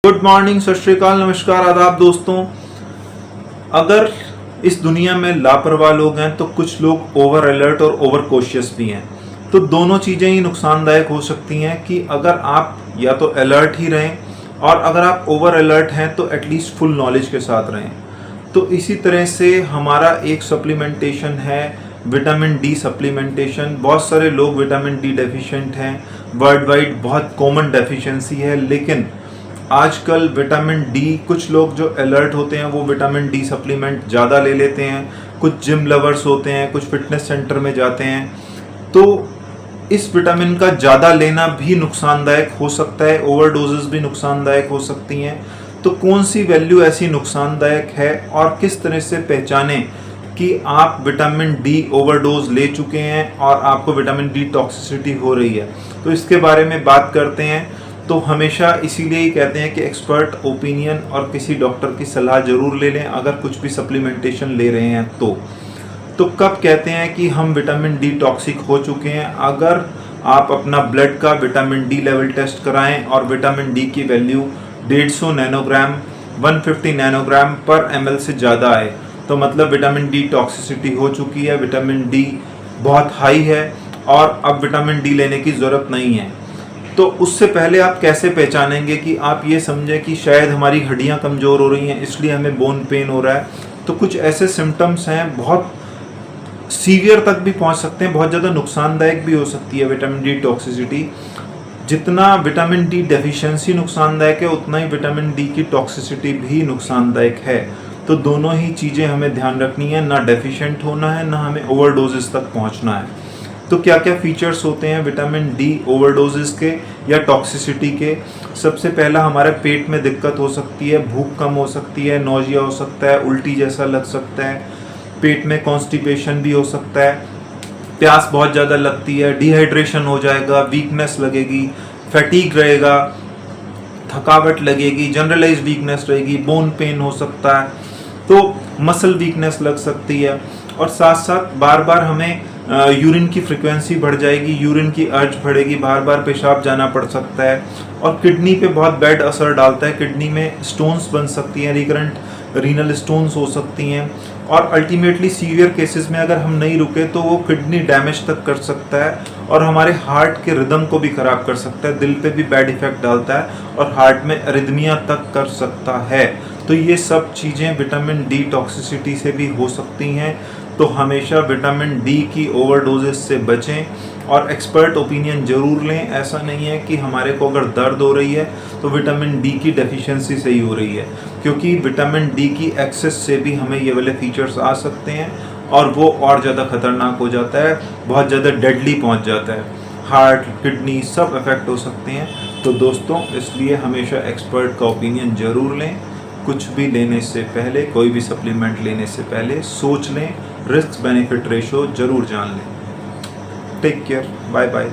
Good morning, सत श्री अकाल, नमस्कार, आदाब दोस्तों। अगर इस दुनिया में लापरवाह लोग हैं तो कुछ लोग ओवर अलर्ट और ओवर कॉशियस भी हैं। तो दोनों चीज़ें ही नुकसानदायक हो सकती हैं कि अगर आप या तो अलर्ट ही रहें और अगर आप ओवर अलर्ट हैं तो एटलीस्ट फुल नॉलेज के साथ रहें। तो इसी तरह से हमारा एक सप्लीमेंटेशन है विटामिन डी सप्लीमेंटेशन। बहुत सारे लोग विटामिन डी डेफिशिएंट हैं, वर्ल्ड वाइड बहुत कॉमन डेफिशिएंसी है, लेकिन आजकल विटामिन डी कुछ लोग जो अलर्ट होते हैं वो विटामिन डी सप्लीमेंट ज़्यादा ले लेते हैं। कुछ जिम लवर्स होते हैं, कुछ फिटनेस सेंटर में जाते हैं, तो इस विटामिन का ज़्यादा लेना भी नुकसानदायक हो सकता है, ओवरडोजेस भी नुकसानदायक हो सकती हैं। तो कौन सी वैल्यू ऐसी नुकसानदायक है और किस तरह से पहचानें कि आप विटामिन डी ओवरडोज ले चुके हैं और आपको विटामिन डी टॉक्सिसिटी हो रही है, तो इसके बारे में बात करते हैं। तो हमेशा इसीलिए ही कहते हैं कि एक्सपर्ट ओपिनियन और किसी डॉक्टर की सलाह जरूर ले लें अगर कुछ भी सप्लीमेंटेशन ले रहे हैं। तो कब कहते हैं कि हम विटामिन डी टॉक्सिक हो चुके हैं? अगर आप अपना ब्लड का विटामिन डी लेवल टेस्ट कराएं और विटामिन डी की वैल्यू 150 नैनोग्राम 150 नैनोग्राम पर ml से ज़्यादा आए तो मतलब विटामिन डी टॉक्सिसिटी हो चुकी है, विटामिन डी बहुत हाई है और अब विटामिन डी लेने की ज़रूरत नहीं है। तो उससे पहले आप कैसे पहचानेंगे कि आप ये समझें कि शायद हमारी हड्डियां कमज़ोर हो रही हैं इसलिए हमें बोन पेन हो रहा है? तो कुछ ऐसे सिम्टम्स हैं, बहुत सीवियर तक भी पहुंच सकते हैं, बहुत ज़्यादा नुकसानदायक भी हो सकती है विटामिन डी टॉक्सिसिटी। जितना विटामिन डी डेफिशिएंसी नुकसानदायक है उतना ही विटामिन डी की टॉक्सिसिटी भी नुकसानदायक है। तो दोनों ही चीज़ें हमें ध्यान रखनी है, ना डेफिशिएंट होना है ना हमें ओवरडोजेस तक पहुंचना है। तो क्या क्या फीचर्स होते हैं विटामिन डी ओवरडोजेस के या टॉक्सिसिटी के? सबसे पहला, हमारे पेट में दिक्कत हो सकती है, भूख कम हो सकती है, नौजिया हो सकता है, उल्टी जैसा लग सकता है, पेट में कॉन्स्टिपेशन भी हो सकता है, प्यास बहुत ज़्यादा लगती है, डिहाइड्रेशन हो जाएगा, वीकनेस लगेगी, फैटीग रहेगा, थकावट लगेगी, जनरलाइज वीकनेस रहेगी, बोन पेन हो सकता है, तो मसल वीकनेस लग सकती है और साथ साथ बार बार हमें यूरिन की फ्रीक्वेंसी बढ़ जाएगी, यूरिन की अर्ज बढ़ेगी, बार बार पेशाब जाना पड़ सकता है और किडनी पे बहुत बैड असर डालता है। किडनी में स्टोन्स बन सकती हैं, रिकरेंट रीनल स्टोन्स हो सकती हैं और अल्टीमेटली सीवियर केसेस में अगर हम नहीं रुके तो वो किडनी डैमेज तक कर सकता है और हमारे हार्ट के रिदम को भी ख़राब कर सकता है, दिल पे भी बैड इफेक्ट डालता है और हार्ट में अरिदमिया तक कर सकता है। तो ये सब चीज़ें विटामिन डी टॉक्सिसिटी से भी हो सकती हैं। तो हमेशा विटामिन डी की ओवरडोजेस से बचें और एक्सपर्ट ओपिनियन ज़रूर लें। ऐसा नहीं है कि हमारे को अगर दर्द हो रही है तो विटामिन डी की डेफिशिएंसी से ही हो रही है, क्योंकि विटामिन डी की एक्सेस से भी हमें ये वाले फीचर्स आ सकते हैं और वो और ज़्यादा खतरनाक हो जाता है, बहुत ज़्यादा डेडली पहुंच जाता है, हार्ट किडनी सब इफ़ेक्ट हो सकते हैं। तो दोस्तों, इसलिए हमेशा एक्सपर्ट का ओपिनियन ज़रूर लें। कुछ भी लेने से पहले, कोई भी सप्लीमेंट लेने से पहले सोच लें, रिस्क बेनिफिट रेशो जरूर जान लें। Take care, bye bye.